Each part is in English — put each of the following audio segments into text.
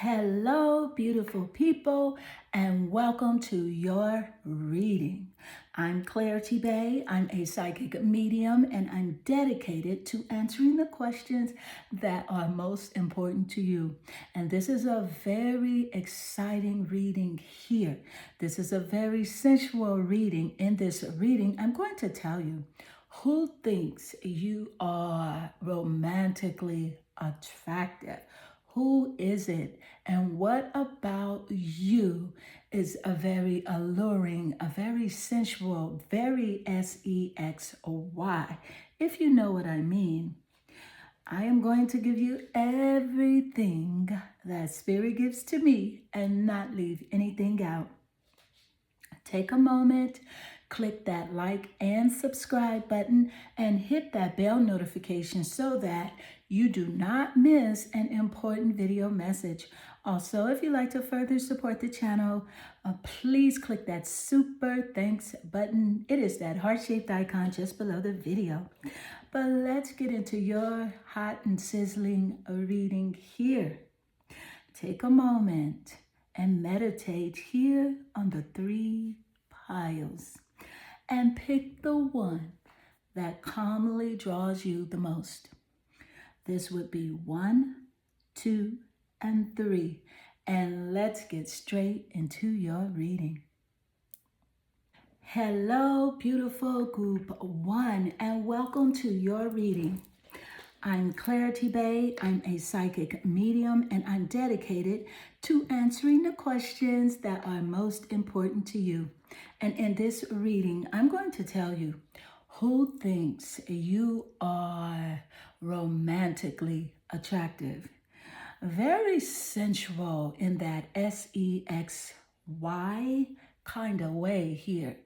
Hello, beautiful people, and welcome to your reading. I'm Clarity Bay. I'm a psychic medium, and I'm dedicated to answering the questions that are most important to you. And this is a very exciting reading here. This is a very sensual reading. In this reading, I'm going to tell you who thinks you are romantically attractive. Who is it? And what about you is a very alluring, a very sensual, very sexy, if you know what I mean. I am going to give you everything that Spirit gives to me and not leave anything out. Take a moment, click that like and subscribe button, and hit that bell notification so that you do not miss an important video message. Also, if you'd like to further support the channel, please click that super thanks button. It is that heart-shaped icon just below the video. But let's get into your hot and sizzling reading here. Take a moment and meditate here on the three piles and pick the one that calmly draws you the most. This would be 1, 2, and 3. And let's get straight into your reading. Hello, beautiful group 1, and welcome to your reading. I'm Clarity Bay. I'm a psychic medium, and I'm dedicated to answering the questions that are most important to you. And in this reading, I'm going to tell you who thinks you are romantically attractive. Very sensual in that sexy kind of way here.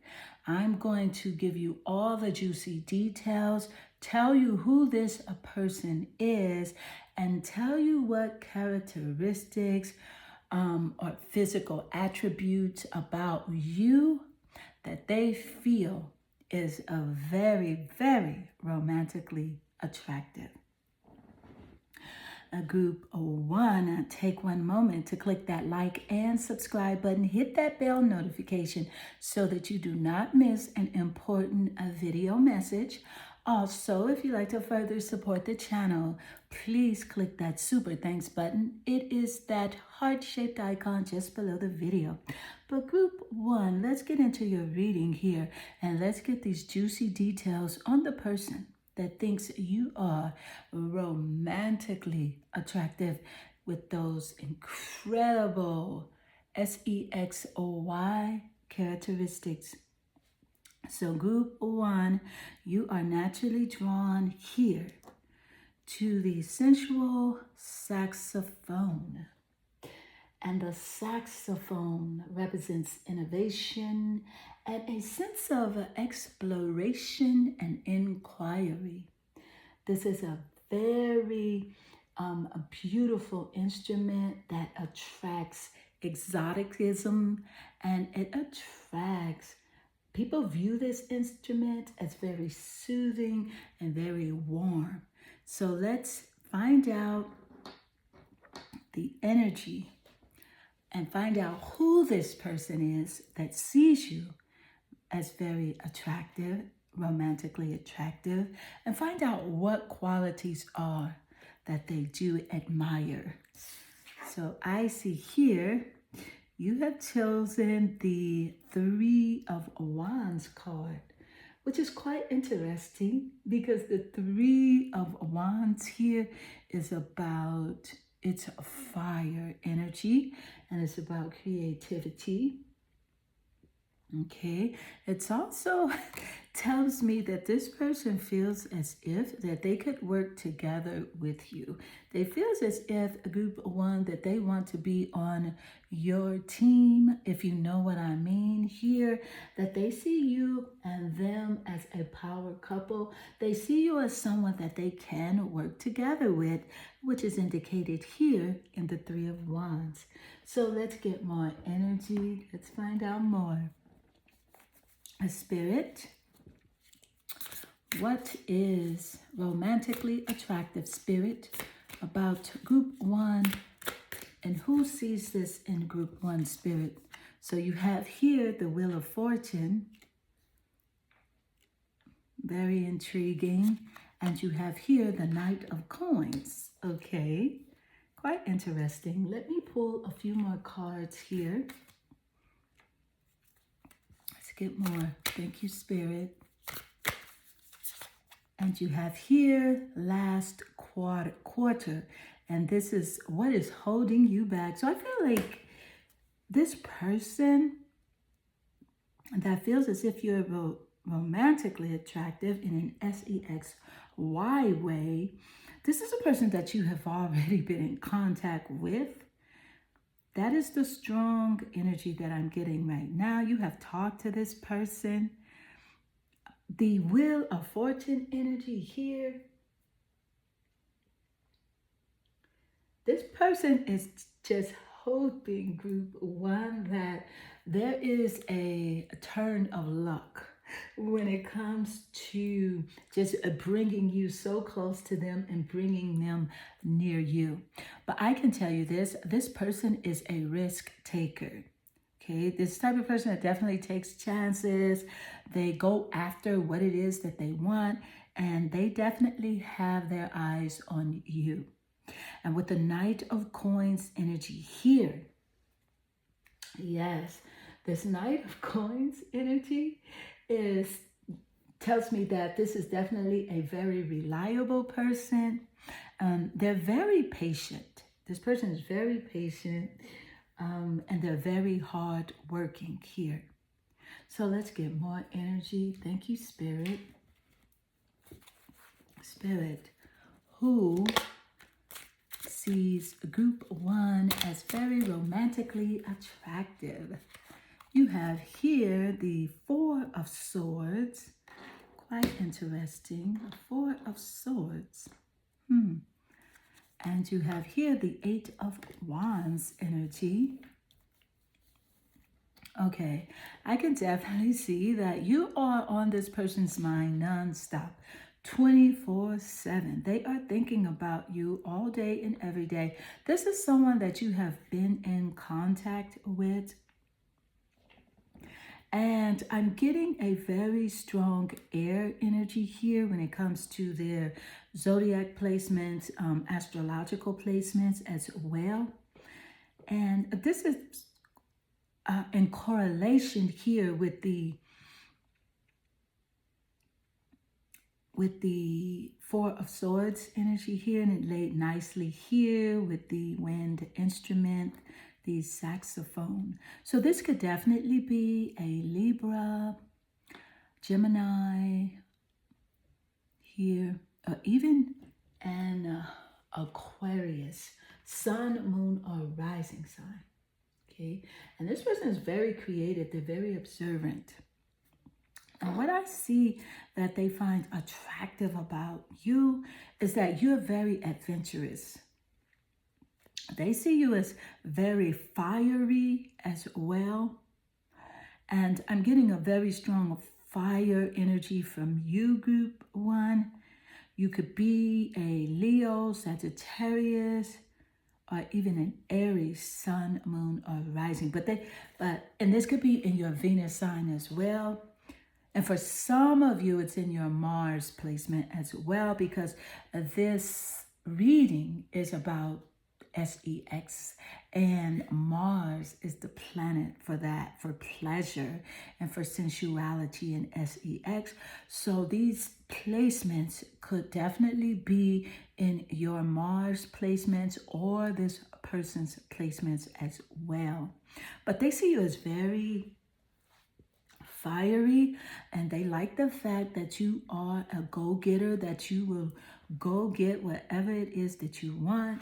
I'm going to give you all the juicy details, tell you who this person is, and tell you what characteristics or physical attributes about you that they feel is a very, very romantically attractive. Group 1, take one moment to click that like and subscribe button. Hit that bell notification so that you do not miss an important video message. Also, if you'd like to further support the channel, please click that super thanks button. It is that heart-shaped icon just below the video. But group 1, let's get into your reading here and let's get these juicy details on the person that thinks you are romantically attractive with those incredible sexy characteristics. So group 1, you are naturally drawn here to the sensual saxophone. And the saxophone represents innovation and a sense of exploration and inquiry. This is a very a beautiful instrument that attracts exoticism, and it attracts people view this instrument as very soothing and very warm. So let's find out the energy and find out who this person is that sees you as very attractive, romantically attractive, and find out what qualities are that they do admire. So I see here you have chosen the 3 of Wands card, which is quite interesting because the 3 of Wands here is about, it's a fire energy and it's about creativity. Okay, it's also tells me that this person feels as if that they could work together with you. They feel as if group 1 that they want to be on your team, if you know what I mean here, that they see you and them as a power couple. They see you as someone that they can work together with, which is indicated here in the 3 of Wands. So let's get more energy. Let's find out more. Spirit, what is romantically attractive, Spirit, about group 1 And who sees this in group 1 spirit? So you have here the Wheel of Fortune. Very intriguing. And you have here the Knight of Coins. Okay. Quite interesting. Let me pull a few more cards here. Let's get more. Thank you, Spirit. And you have here last quarter. And this is what is holding you back. So I feel like this person that feels as if you're romantically attractive in an SEXY way, this is a person that you have already been in contact with. That is the strong energy that I'm getting right now. You have talked to this person. The Wheel of Fortune energy here. This person is just hoping, group 1, that there is a turn of luck when it comes to just bringing you so close to them and bringing them near you. But I can tell you this person is a risk taker. Okay, this type of person that definitely takes chances. They go after what it is that they want, and they definitely have their eyes on you. And with the Knight of Coins energy here, yes, this Knight of Coins energy tells me that this is definitely a very reliable person. They're very patient. This person is very patient. And they're very hard working here. So let's get more energy. Thank you, Spirit. Spirit, who sees group 1 as very romantically attractive. You have here the 4 of Swords. Quite interesting. The 4 of Swords. And you have here the 8 of Wands energy. Okay, I can definitely see that you are on this person's mind nonstop, 24/7. They are thinking about you all day and every day. This is someone that you have been in contact with. And I'm getting a very strong air energy here when it comes to their Zodiac placements, astrological placements as well. And this is in correlation here with the 4 of Swords energy here, and it laid nicely here with the wind instrument, the saxophone. So this could definitely be a Libra, Gemini here, or even an Aquarius, sun, moon, or rising sign. Okay, and this person is very creative. They're very observant. And what I see that they find attractive about you is that you're very adventurous. They see you as very fiery as well. And I'm getting a very strong fire energy from you, group 1. You could be a Leo, Sagittarius, or even an Aries, sun, moon, or rising. And this could be in your Venus sign as well. And for some of you, it's in your Mars placement as well, because this reading is about SEX, and Mars is the planet for that, for pleasure and for sensuality and SEX. So these placements could definitely be in your Mars placements or this person's placements as well. But they see you as very fiery, and they like the fact that you are a go-getter, that you will go get whatever it is that you want.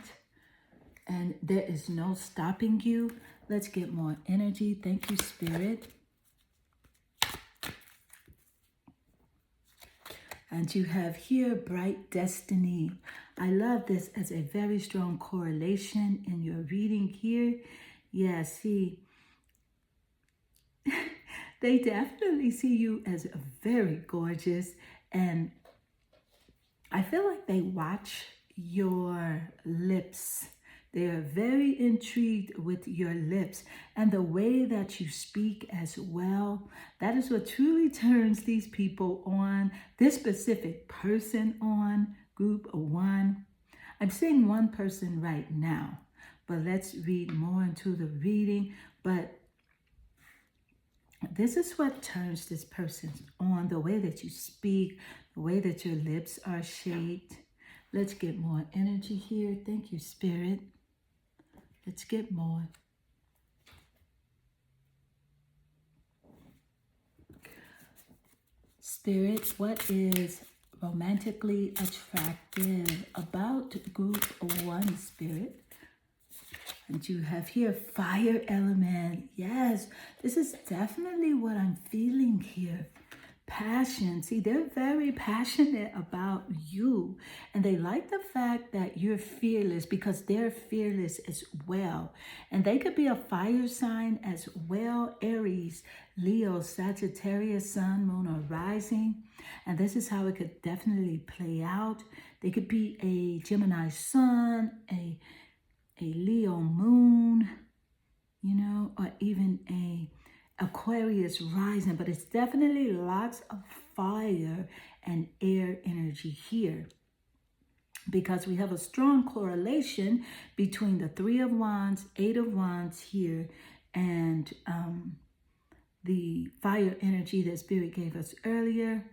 And there is no stopping you. Let's get more energy. Thank you, Spirit. And you have here bright destiny. I love this as a very strong correlation in your reading here. Yeah, see, they definitely see you as very gorgeous. And I feel like they watch your lips They are very intrigued with your lips and the way that you speak as well. That is what truly turns these people on, this specific person on, group 1. I'm seeing one person right now, but let's read more into the reading. But this is what turns this person on, the way that you speak, the way that your lips are shaped. Let's get more energy here. Thank you, Spirit. Let's get more. Spirit, what is romantically attractive about group 1, Spirit? And you have here fire element. Yes, this is definitely what I'm feeling here. Passion. See, they're very passionate about you. And they like the fact that you're fearless because they're fearless as well. And they could be a fire sign as well. Aries, Leo, Sagittarius, Sun, Moon, or Rising. And this is how it could definitely play out. They could be a Gemini Sun, a Leo Moon, you know, or even a Aquarius rising, but it's definitely lots of fire and air energy here because we have a strong correlation between the 3 of Wands, 8 of Wands here, and the fire energy that Spirit gave us earlier,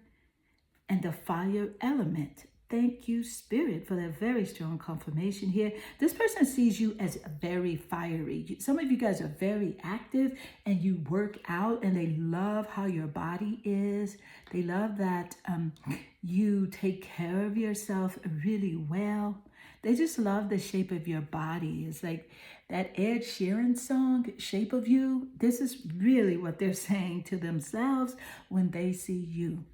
and the fire element. Thank you, Spirit, for that very strong confirmation here. This person sees you as very fiery. Some of you guys are very active and you work out and they love how your body is. They love that you take care of yourself really well. They just love the shape of your body. It's like that Ed Sheeran song, Shape of You. This is really what they're saying to themselves when they see you.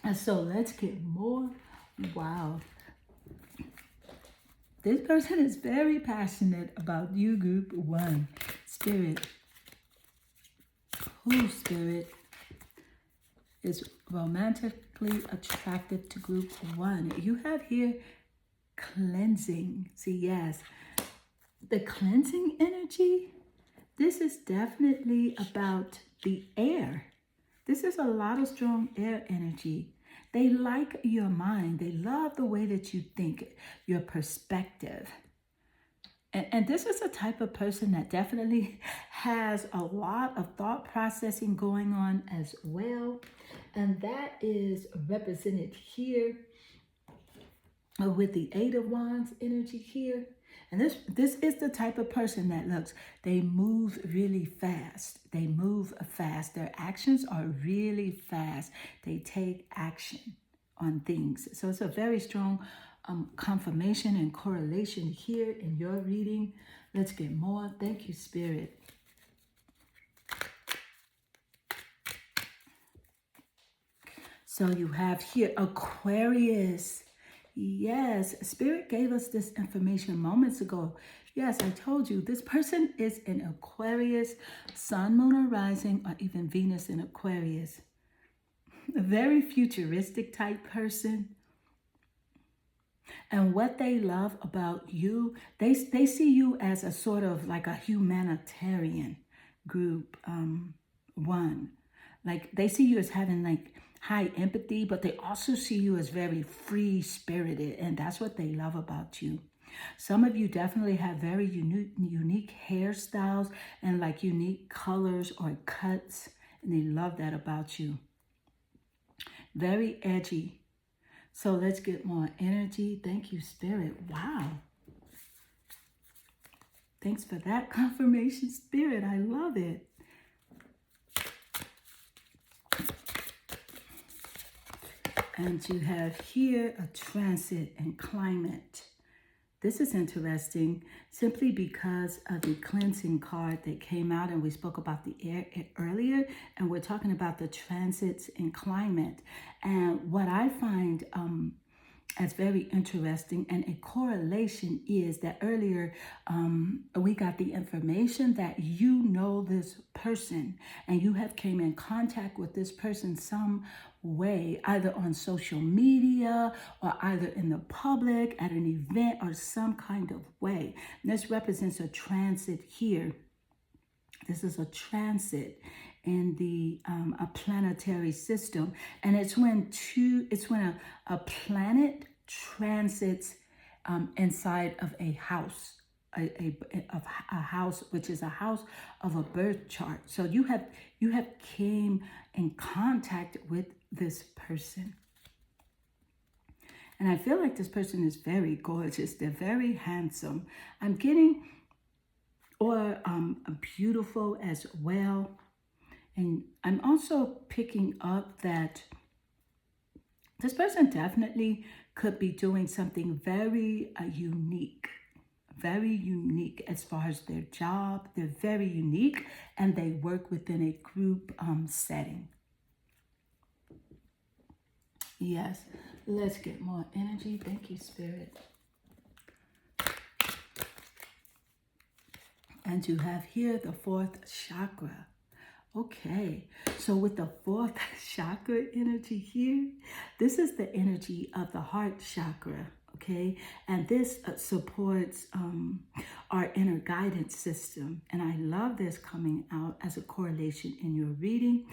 And so let's get more. Wow. This person is very passionate about you, group 1. Spirit. Who, Spirit, is romantically attracted to group 1? You have here cleansing. See, yes, the cleansing energy. This is definitely about the air. This is a lot of strong air energy. They like your mind. They love the way that you think, your perspective. And this is a type of person that definitely has a lot of thought processing going on as well. And that is represented here with the 8 of Wands energy here. And this is the type of person that looks, they move really fast. They move fast. Their actions are really fast. They take action on things. So it's a very strong confirmation and correlation here in your reading. Let's get more. Thank you, Spirit. So you have here Aquarius. Yes, Spirit gave us this information moments ago. Yes, I told you, this person is an Aquarius, Sun, Moon, or Rising, or even Venus in Aquarius. A very futuristic type person. And what they love about you, they see you as a sort of like a humanitarian group, 1. Like they see you as having like high empathy, but they also see you as very free-spirited, and that's what they love about you. Some of you definitely have very unique hairstyles and like unique colors or cuts, and they love that about you. Very edgy. So let's get more energy. Thank you, Spirit. Wow. Thanks for that confirmation, Spirit. I love it. And you have here a transit and climate. This is interesting simply because of the cleansing card that came out, and we spoke about the air earlier, and we're talking about the transits and climate. And what I find That's very interesting. And a correlation is that earlier we got the information that you know this person and you have came in contact with this person some way, either on social media or either in the public at an event or some kind of way. And this represents a transit here. This is a transit in the a planetary system, and it's when a planet transits inside of a house, a house which is a house of a birth chart. So you have came in contact with this person. And I feel like this person is very gorgeous. They're very handsome. I'm getting or beautiful as well. And I'm also picking up that this person definitely could be doing something very unique as far as their job. They're very unique and they work within a group setting. Yes, let's get more energy. Thank you, Spirit. And you have here the fourth chakra. Okay, so with the fourth chakra energy here, this is the energy of the heart chakra, okay? And this supports our inner guidance system. And I love this coming out as a correlation in your reading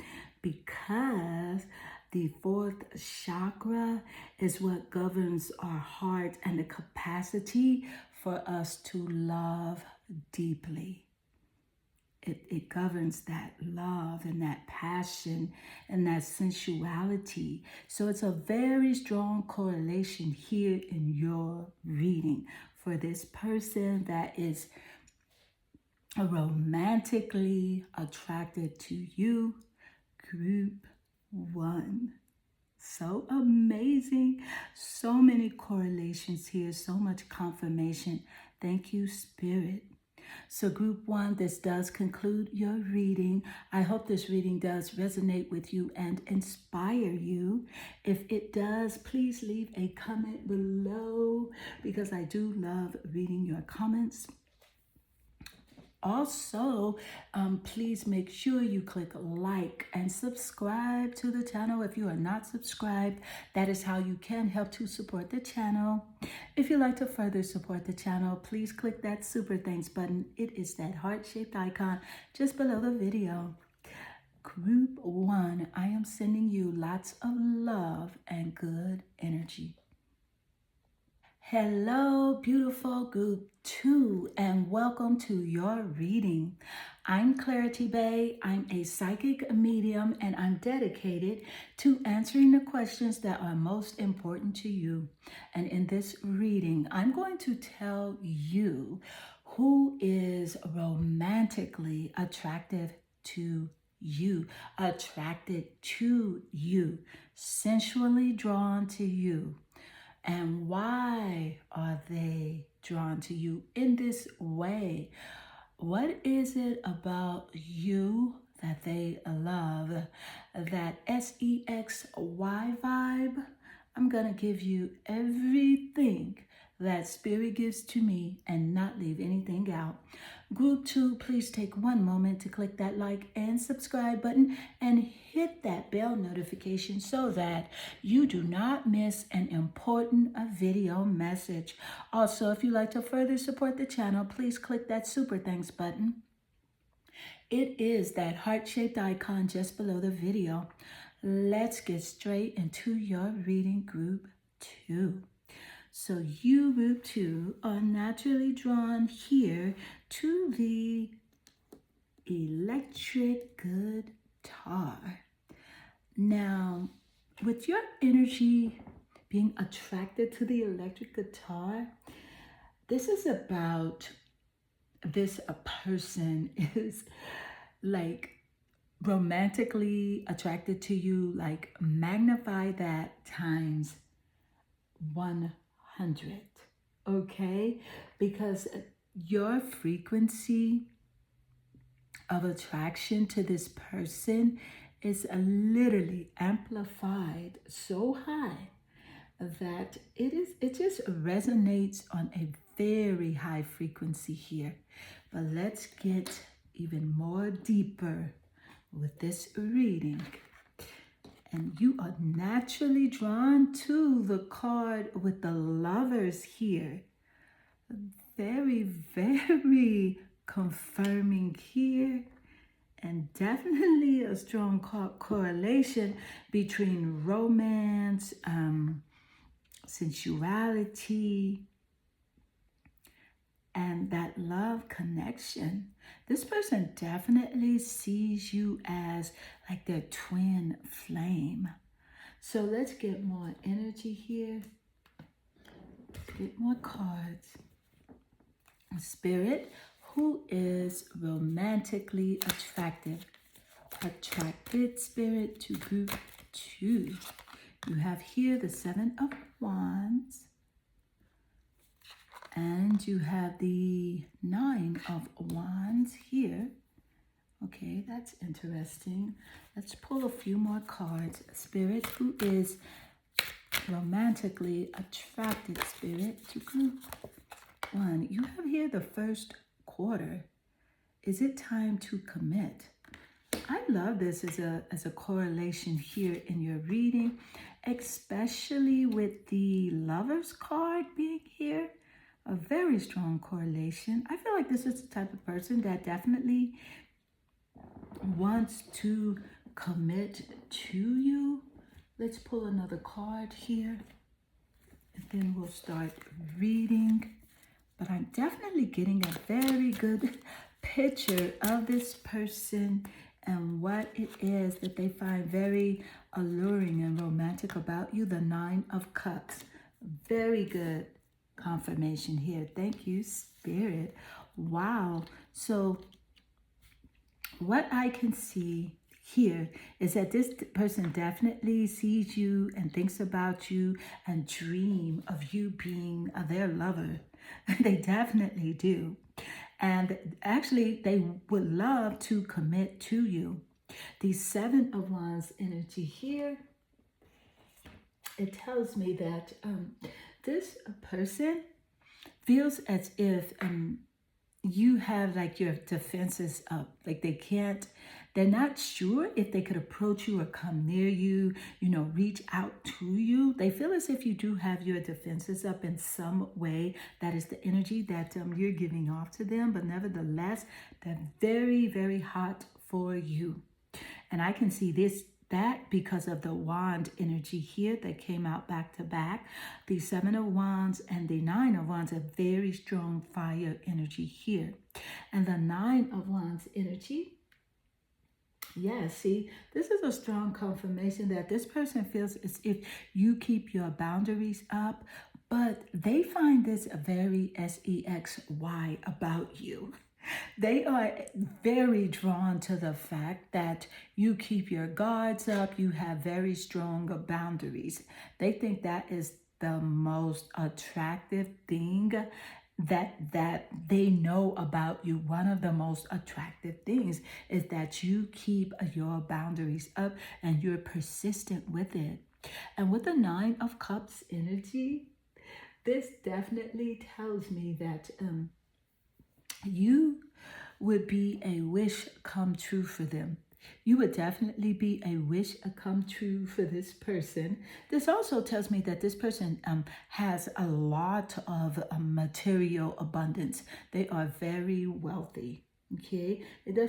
because the fourth chakra is what governs our heart and the capacity for us to love deeply. It governs that love and that passion and that sensuality. So it's a very strong correlation here in your reading for this person that is romantically attracted to you. Group 1. So amazing. So many correlations here. So much confirmation. Thank you, Spirit. So group 1, this does conclude your reading. I hope this reading does resonate with you and inspire you. If it does, please leave a comment below because I do love reading your comments. Also, please make sure you click like and subscribe to the channel if you are not subscribed. That is how you can help to support the channel. If you'd like to further support the channel, please click that super thanks button. It is that heart-shaped icon just below the video. Group 1, I am sending you lots of love and good energy. Hello, beautiful group 2, and welcome to your reading. I'm Clarity Bay. I'm a psychic medium, and I'm dedicated to answering the questions that are most important to you. And in this reading, I'm going to tell you who is romantically attracted to you, sensually drawn to you. And why are they drawn to you in this way? What is it about you that they love? That SEXY vibe? I'm going to give you everything that Spirit gives to me and not leave anything out. Group 2, please take one moment to click that like and subscribe button and hit that bell notification so that you do not miss an important video message. Also, if you'd like to further support the channel, please click that super thanks button. It is that heart-shaped icon just below the video. Let's get straight into your reading, Group 2. So you, Group 2, are naturally drawn here to the electric guitar. Now, with your energy being attracted to the electric guitar, this is about this person is like romantically attracted to you, like magnify that times 100, okay? Because your frequency of attraction to this person is literally amplified so high that it just resonates on a very high frequency here. But let's get even more deeper with this reading. And you are naturally drawn to the card with the lovers here. Very, very confirming here. And definitely a strong correlation between romance, sensuality, and that love connection. This person definitely sees you as like their twin flame. So let's get more energy here. Get more cards. Spirit, who is romantically attracted spirit to group 2. You have here the 7 of Wands. And you have the 9 of Wands here. Okay, that's interesting. Let's pull a few more cards. Spirit, who is romantically attracted spirit to group 1. You have here the first quarter. Is it time to commit? I love this as a correlation here in your reading, especially with the Lovers card being here. A very strong correlation. I feel like this is the type of person that definitely wants to commit to you. Let's pull another card here, and then we'll start reading. But I'm definitely getting a very good picture of this person and what it is that they find very alluring and romantic about you. The 9 of Cups. Very good confirmation here. Thank you, Spirit. Wow. So what I can see here is that this person definitely sees you and thinks about you and dream of you being their lover. They definitely do. And actually, they would love to commit to you. The 7 of Wands energy here, it tells me that this person feels as if you have like your defenses up. Like they're not sure if they could approach you or come near you, reach out to you. They feel as if you do have your defenses up in some way. That is the energy that you're giving off to them. But nevertheless, they're very, very hot for you. And I can see that because of the wand energy here that came out back to back. The 7 of Wands and the 9 of Wands are very strong fire energy here. And the 9 of Wands energy, yeah, see, this is a strong confirmation that this person feels as if you keep your boundaries up, but they find this very sexy about you. They are very drawn to the fact that you keep your guards up, you have very strong boundaries. They think that is the most attractive thing that they know about you. One of the most attractive things is that you keep your boundaries up and you're persistent with it. And with the 9 of Cups energy, this definitely tells me that you would be a wish come true for them. You would definitely be a wish come true for this person. This also tells me that this person has a lot of material abundance. They are very wealthy. Okay, they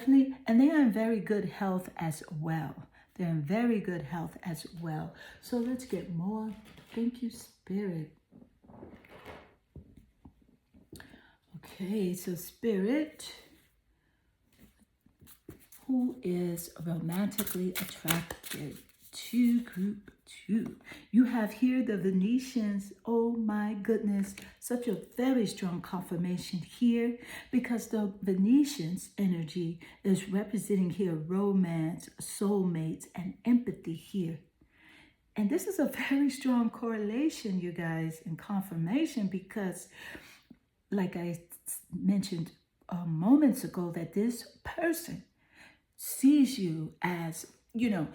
are in very good health as well. They're in very good health as well. So let's get more. Thank you, Spirit. Okay, so Spirit, who is romantically attracted to group 2. You have here the Venetians. Oh my goodness, such a very strong confirmation here because the Venetians energy is representing here romance, soulmates, and empathy here. And this is a very strong correlation, you guys, and confirmation because, like I mentioned moments ago, that this person sees you as you know,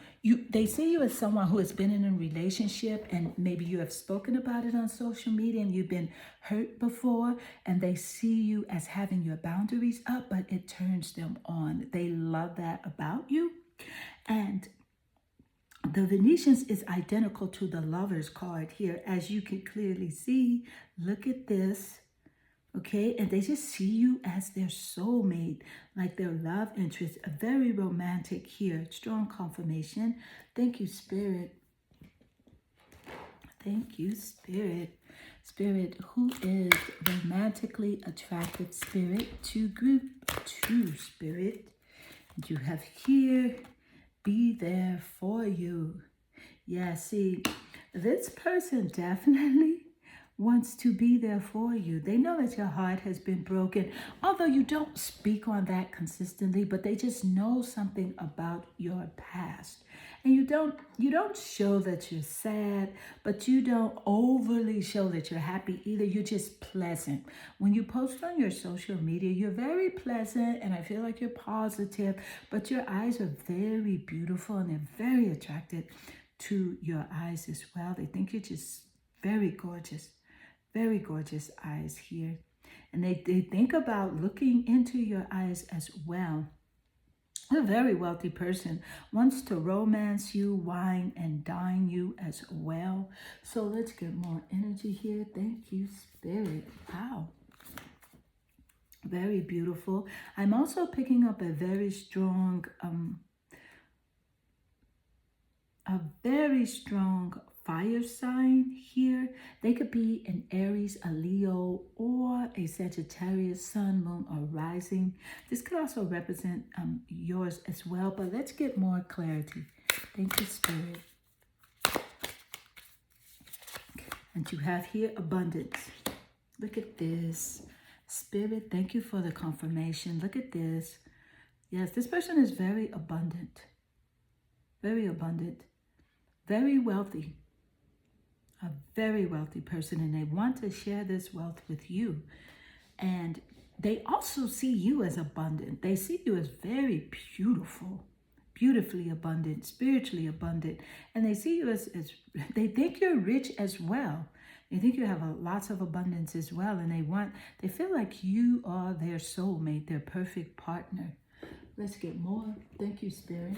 they see you as someone who has been in a relationship, and maybe you have spoken about it on social media and you've been hurt before, and they see you as having your boundaries up, but it turns them on. They love that about you. And the Venetians is identical to the Lovers card here, as you can clearly see. Look at this. Okay, and they just see you as their soulmate, like their love interest, a very romantic here, strong confirmation. Thank you, Spirit. Thank you, Spirit. Spirit, who is romantically attracted, Spirit, to group 2, Spirit. And you have here, be there for you. Yeah, see, this person definitely wants to be there for you. They know that your heart has been broken, although you don't speak on that consistently, but they just know something about your past. And you don't show that you're sad, but you don't overly show that you're happy either. You're just pleasant. When you post on your social media, you're very pleasant, and I feel like you're positive, but your eyes are very beautiful and they're very attracted to your eyes as well. They think you're just very gorgeous eyes here. And they think about looking into your eyes as well. A very wealthy person wants to romance you, wine and dine you as well. So let's get more energy here. Thank you, Spirit. Wow. Very beautiful. I'm also picking up a very strong fire sign here. They could be an Aries, a Leo, or a Sagittarius, sun, moon, or rising. This could also represent yours as well, but let's get more clarity. Thank you, Spirit. And you have here abundance. Look at this. Spirit, thank you for the confirmation. Look at this. Yes, this person is very abundant. Very abundant. Very wealthy. A very wealthy person, and they want to share this wealth with you. And they also see you as abundant. They see you as very beautiful, beautifully abundant, spiritually abundant. And they see you as they think you're rich as well. They think you have lots of abundance as well. And they feel like you are their soulmate, their perfect partner. Let's get more. Thank you, Spirit.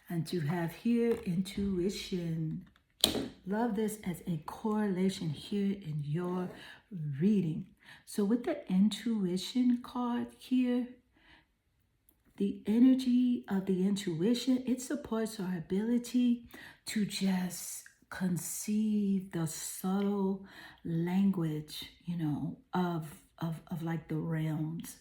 And you have here intuition. Love this as a correlation here in your reading. So with the intuition card here, the energy of the intuition, it supports our ability to just conceive the subtle language, of like the realms,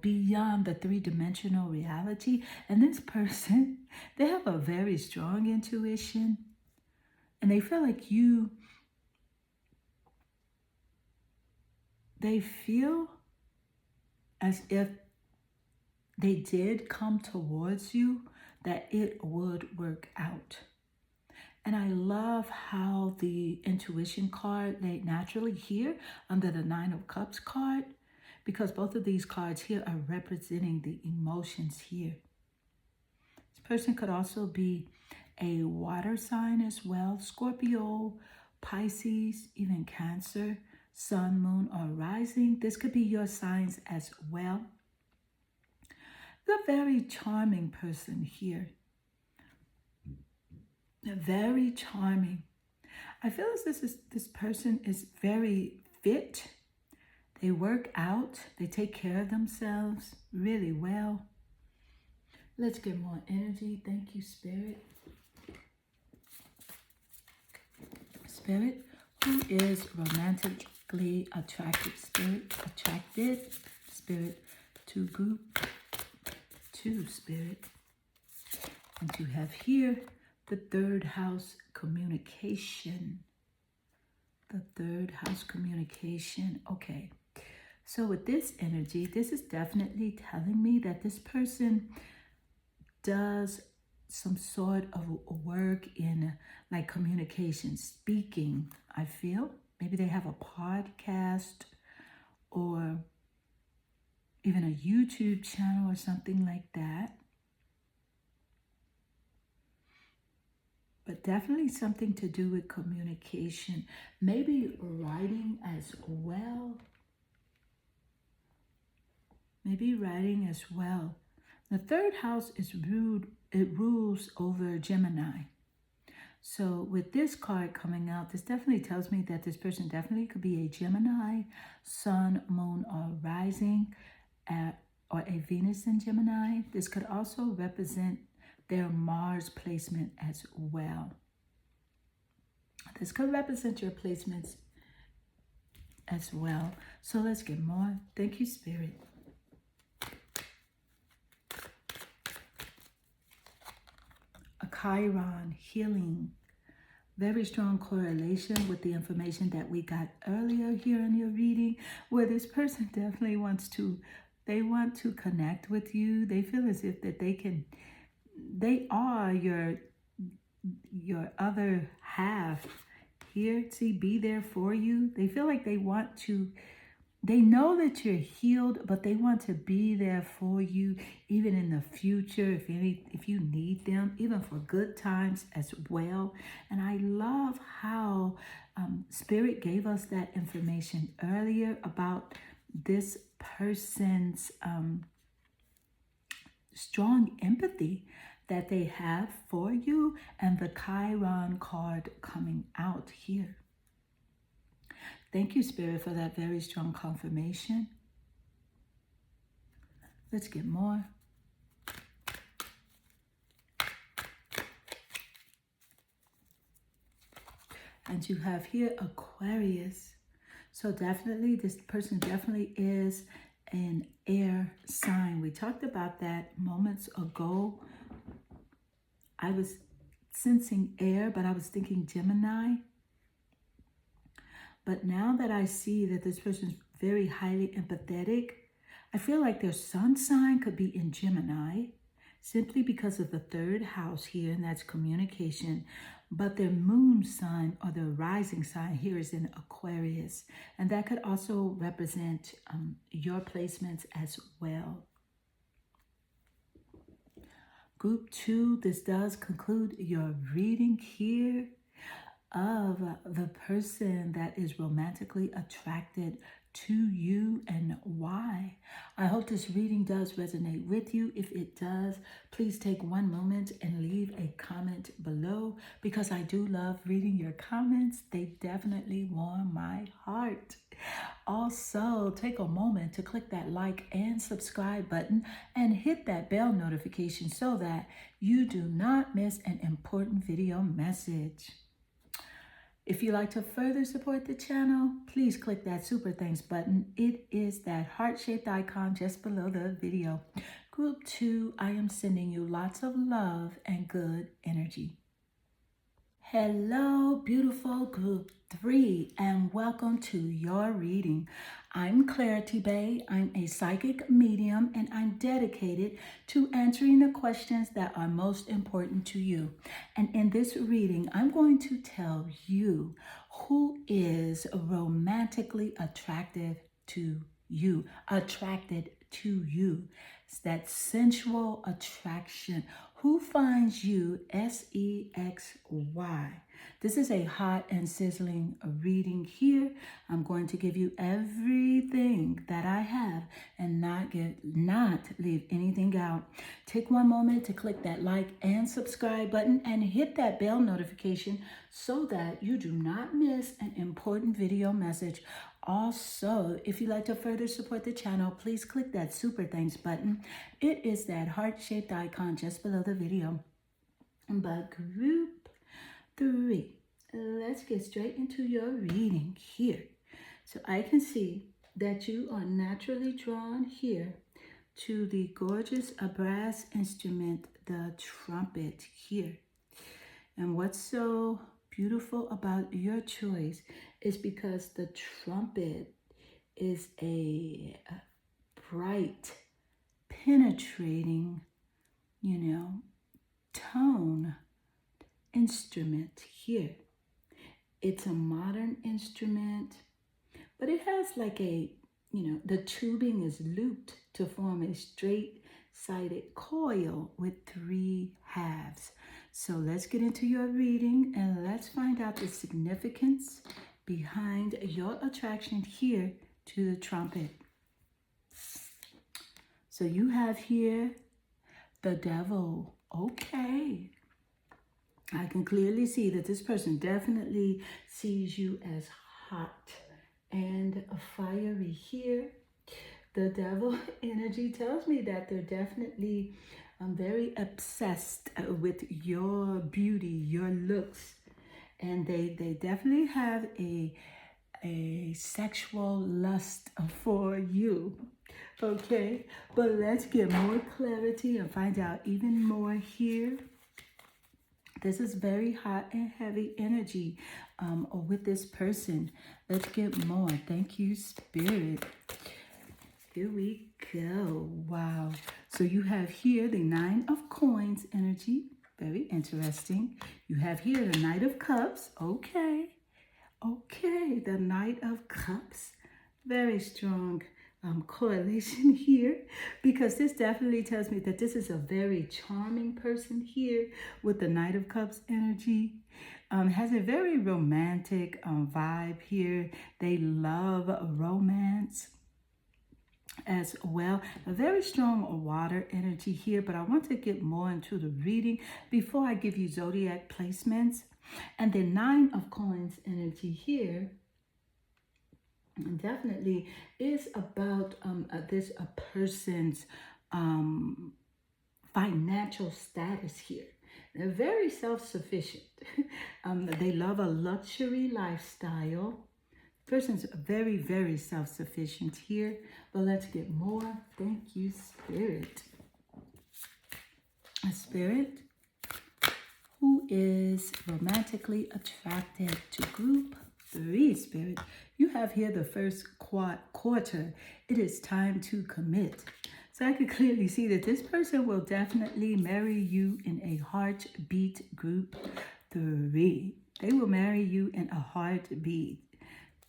beyond the three-dimensional reality. And this person, they have a very strong intuition, and they feel like they feel as if they did come towards you, that it would work out. And I love how the intuition card, they naturally here under the 9 of Cups card, because both of these cards here are representing the emotions here. This person could also be a water sign as well, Scorpio, Pisces, even Cancer, sun, moon, or rising. This could be your signs as well. A very charming person here. Very charming. I feel as this person is very fit. They work out. They take care of themselves really well. Let's get more energy. Thank you, Spirit. Spirit, who is romantically attracted? Spirit to group 2, Spirit. And you have here the 3rd house, communication. The 3rd house, communication. Okay. So with this energy, this is definitely telling me that this person does some sort of work in like communication, speaking, I feel. Maybe they have a podcast, or even a YouTube channel or something like that. But definitely something to do with communication. Maybe writing as well. Maybe writing as well. The third house is ruled, it rules over Gemini. So with this card coming out, this definitely tells me that this person definitely could be a Gemini, Sun, Moon, or Rising, or a Venus in Gemini. This could also represent their Mars placement as well. This could represent your placements as well. So let's get more. Thank you, Spirit. A Chiron, healing. Very strong correlation with the information that we got earlier here in your reading, where this person definitely wants to, they want to connect with you. They feel as if that they are your other half here. See, be there for you. They feel like they want to, they know that you're healed, but they want to be there for you, even in the future, if you need them, even for good times as well. And I love how Spirit gave us that information earlier about this person's strong empathy that they have for you, and the Chiron card coming out here. Thank you, Spirit, for that very strong confirmation. Let's get more. And you have here Aquarius. So definitely, this person definitely is an air sign. We talked about that moments ago. I was sensing air, but I was thinking Gemini. But now that I see that this person is very highly empathetic, I feel like their sun sign could be in Gemini, simply because of the third house here, and that's communication. But their moon sign or their rising sign here is in Aquarius. And that could also represent your placements as well. Group 2, this does conclude your reading here of the person that is romantically attracted to you and why. I hope this reading does resonate with you. If it does, please take one moment and leave a comment below, because I do love reading your comments. They definitely warm my heart. Also, take a moment to click that like and subscribe button and hit that bell notification so that you do not miss an important video message. If you'd like to further support the channel, please click that super thanks button. It is that heart-shaped icon just below the video. Group 2, I am sending you lots of love and good energy. Hello, beautiful group 3, and welcome to your reading. I'm Clarity Bay. I'm a psychic medium, and I'm dedicated to answering the questions that are most important to you. And in this reading, I'm going to tell you who is romantically attracted to you. It's that sensual attraction. Who finds you? SEXY. This is a hot and sizzling reading here. I'm going to give you everything that I have and not leave anything out. Take one moment to click that like and subscribe button and hit that bell notification so that you do not miss an important video message. Also, if you'd like to further support the channel, please click that super thanks button. It is that heart-shaped icon just below the video. But group 3, let's get straight into your reading here. So I can see that you are naturally drawn here to the gorgeous brass instrument, the trumpet here. And what's so beautiful about your choice is because the trumpet is a bright, penetrating, tone instrument here. It's a modern instrument, but it has like a the tubing is looped to form a straight-sided coil with 3 halves. So let's get into your reading and let's find out the significance behind your attraction here to the trumpet. So you have here the devil. Okay. I can clearly see that this person definitely sees you as hot and fiery here. The devil energy tells me that they're definitely very obsessed with your beauty, your looks. And they definitely have a sexual lust for you. Okay, but let's get more clarity and find out even more here. This is very hot and heavy energy with this person. Let's get more. Thank you, Spirit. Here we go. Wow. So you have here the 9 of coins energy. Very interesting. You have here the Knight of Cups. Okay. Okay. The Knight of Cups. Very strong correlation here, because this definitely tells me that this is a very charming person here with the Knight of Cups energy. Has a very romantic vibe here. They love romance as well. A very strong water energy here, but I want to get more into the reading before I give you zodiac placements. And the 9 of coins energy here definitely is about this person's financial status here. They're very self-sufficient. They love a luxury lifestyle. Person's very, very self-sufficient here. But let's get more. Thank you, Spirit. A Spirit who is romantically attracted to group 3, Spirit. You have here the first quarter. It is time to commit. So I can clearly see that this person will definitely marry you in a heartbeat group 3. They will marry you in a heartbeat.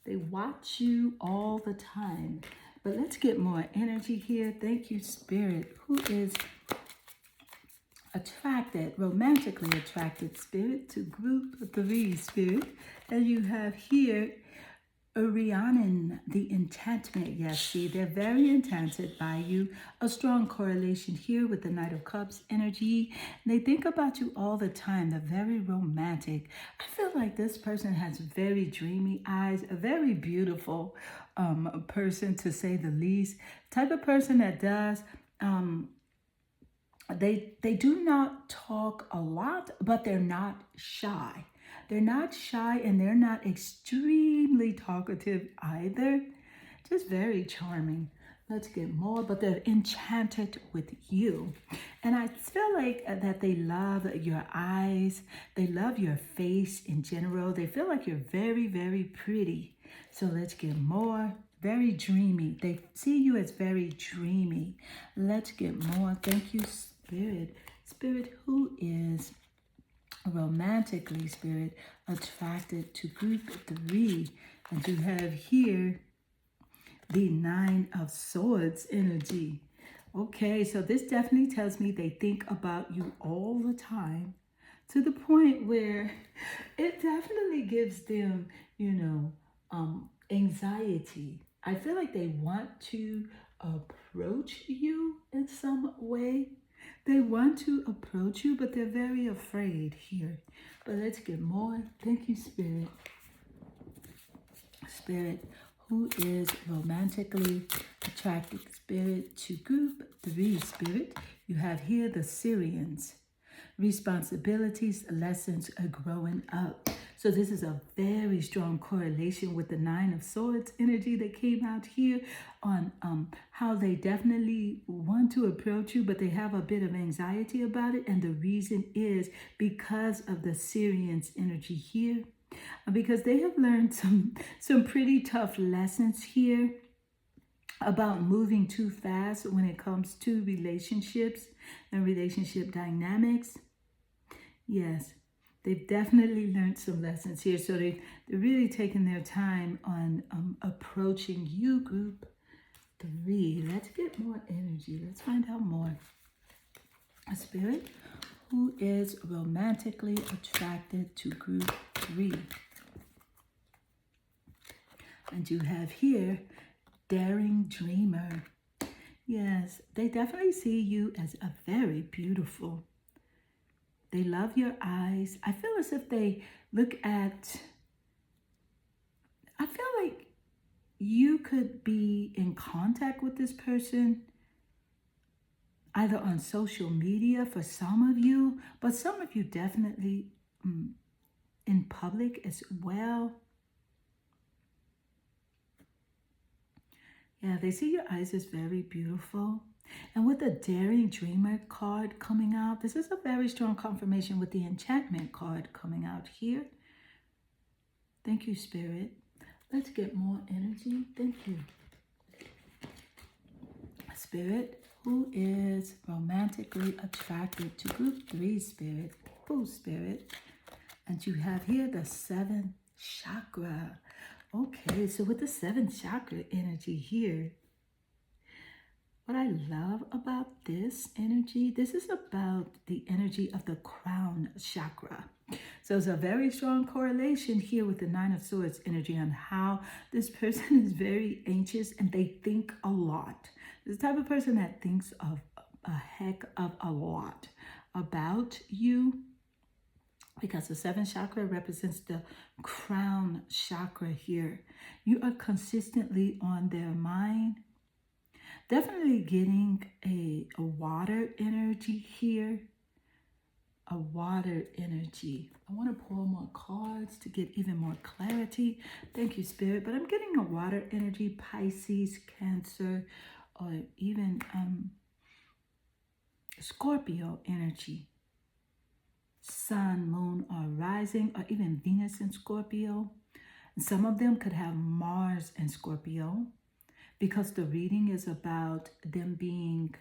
They watch you all the time. But let's get more energy here. Thank you, Spirit, who is attracted, romantically attracted, Spirit, to group 3, Spirit. And you have here Rhiannon, the enchantment. Yes, see, they're very enchanted by you. A strong correlation here with the Knight of Cups energy. And they think about you all the time. They're very romantic. I feel like this person has very dreamy eyes, a very beautiful person, to say the least. Type of person that does they do not talk a lot, but they're not shy. They're not shy and they're not extremely talkative either. Just very charming. Let's get more, but they're enchanted with you. And I feel like that they love your eyes. They love your face in general. They feel like you're very, very pretty. So let's get more. Very dreamy. They see you as very dreamy. Let's get more. Thank you, Spirit. Spirit who is romantically, Spirit, attracted to group 3. And you have here the 9 of Swords energy. Okay, so this definitely tells me they think about you all the time, to the point where it definitely gives them, anxiety. I feel like they want to approach you in some way. They want to approach you, but they're very afraid here. But let's get more. Thank you, Spirit. Spirit who is romantically attracted, Spirit, to group 3, Spirit. You have here the Syrians. Responsibilities, lessons are growing up. So this is a very strong correlation with the 9 of Swords energy that came out here on how they definitely want to approach you, but they have a bit of anxiety about it. And the reason is because of the Syrians energy here, because they have learned some pretty tough lessons here about moving too fast when it comes to relationships and relationship dynamics. Yes. They've definitely learned some lessons here. So they're really taking their time on approaching you, group 3. Let's get more energy. Let's find out more. A spirit who is romantically attracted to group 3. And you have here, daring dreamer. Yes, they definitely see you as a very beautiful. They love your eyes. I feel as if they look at, I feel like you could be in contact with this person either on social media for some of you, but some of you definitely in public as well. Yeah, they see your eyes as very beautiful. And with the Daring Dreamer card coming out, this is a very strong confirmation with the Enchantment card coming out here. Thank you, Spirit. Let's get more energy. Thank you. Spirit who is romantically attracted to group 3, Spirit. Ooh, Spirit. And you have here the 7th chakra. Okay, so with the 7th chakra energy here, what I love about this energy, this is about the energy of the crown chakra. So it's a very strong correlation here with the 9 of Swords energy on how this person is very anxious and they think a lot. This type of person that thinks of a heck of a lot about you, because the 7th chakra represents the crown chakra here. You are consistently on their mind. Definitely getting a water energy here. A water energy. I want to pull more cards to get even more clarity. Thank you, Spirit. But I'm getting a water energy, Pisces, Cancer, or even Scorpio energy. Sun, moon, or rising, or even Venus in Scorpio. And some of them could have Mars in Scorpio, because the reading is about them being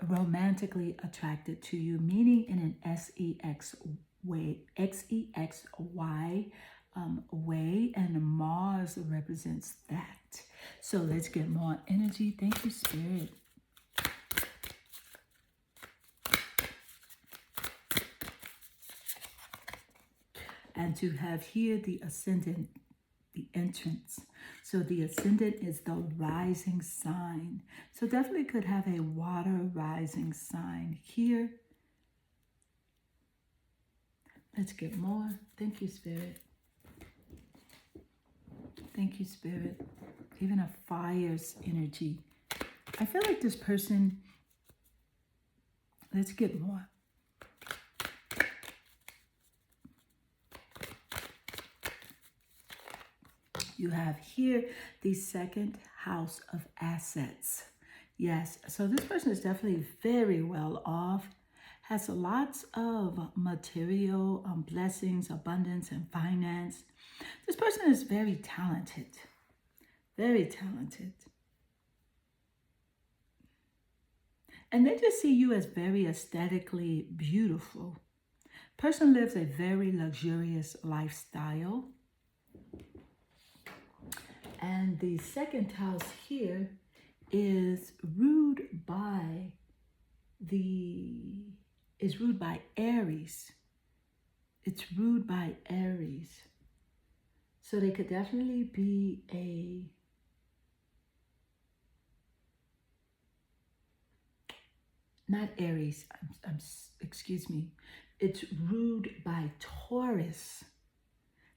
romantically attracted to you, meaning in an SEX way, XEXY way, and Mars represents that. So let's get more energy. Thank you, Spirit. And to have here the ascendant, the entrance. So the ascendant is the rising sign. So definitely could have a water rising sign here. Let's get more. Thank you, Spirit. Thank you, Spirit. Even a fire's energy. I feel like this person, let's get more. You have here the 2nd house of assets. Yes, so this person is definitely very well off, has lots of material blessings, abundance, and finance. This person is very talented, very talented. And they just see you as very aesthetically beautiful. Person lives a very luxurious lifestyle. And the 2nd house here is ruled by Aries. It's ruled by Aries. So they could definitely be not Aries, excuse me. It's ruled by Taurus.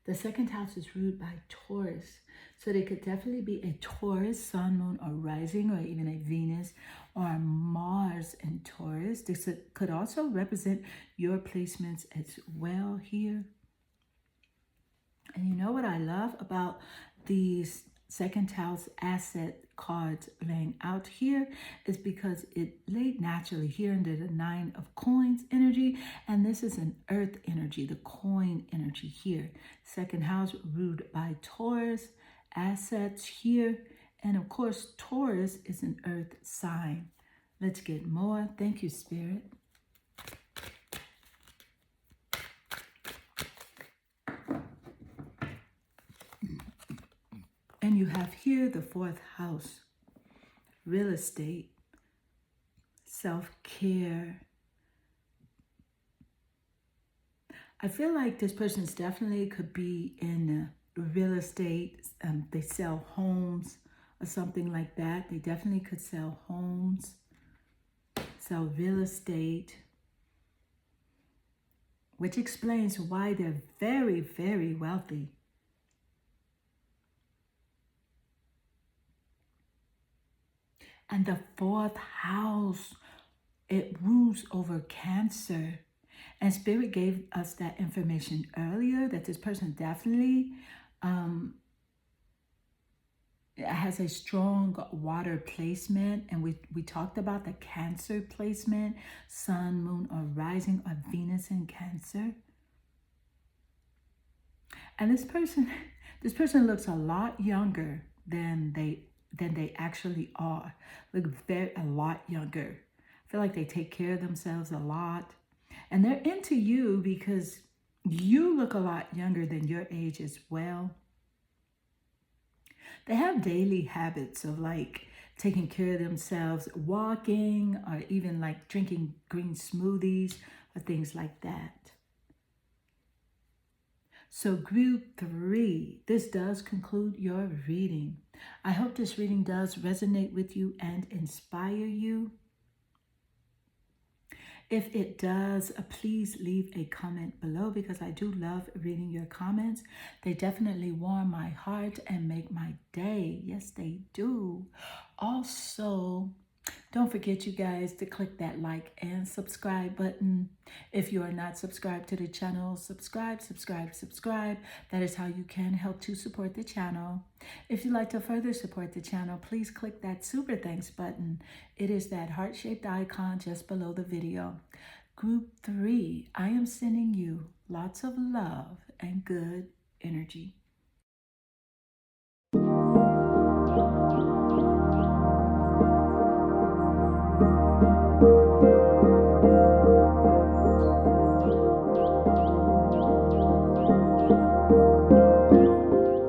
The 2nd house is ruled by Taurus. So they could definitely be a Taurus, sun, moon, or rising, or even a Venus or Mars in Taurus. This could also represent your placements as well here. And you know what I love about these 2nd house asset cards laying out here is because it laid naturally here under the 9 of coins energy, and this is an earth energy, the coin energy here. 2nd house ruled by Taurus, assets here, and of course Taurus is an earth sign. Let's get more. Thank you, Spirit. And you have here the 4th house, real estate, self-care. I feel like this person's definitely could be in real estate. They sell homes or something like that. They definitely could sell homes, sell real estate, which explains why they're very, very wealthy. And the 4th house, it rules over Cancer. And Spirit gave us that information earlier, that this person definitely has a strong water placement. And we talked about the Cancer placement, Sun, Moon, or Rising, or Venus in Cancer. And this person looks a lot younger than they actually are. Look a lot younger. I feel like they take care of themselves a lot. And they're into you because you look a lot younger than your age as well. They have daily habits of like taking care of themselves, walking, or even like drinking green smoothies or things like that. So group 3, this does conclude your reading. I hope this reading does resonate with you and inspire you. If it does, please leave a comment below because I do love reading your comments. They definitely warm my heart and make my day. Yes, they do. Also, don't forget, you guys, to click that like and subscribe button. If you are not subscribed to the channel, subscribe. That is how you can help to support the channel. If you'd like to further support the channel, please click that super thanks button. It is that heart-shaped icon just below the video. Group 3, I am sending you lots of love and good energy.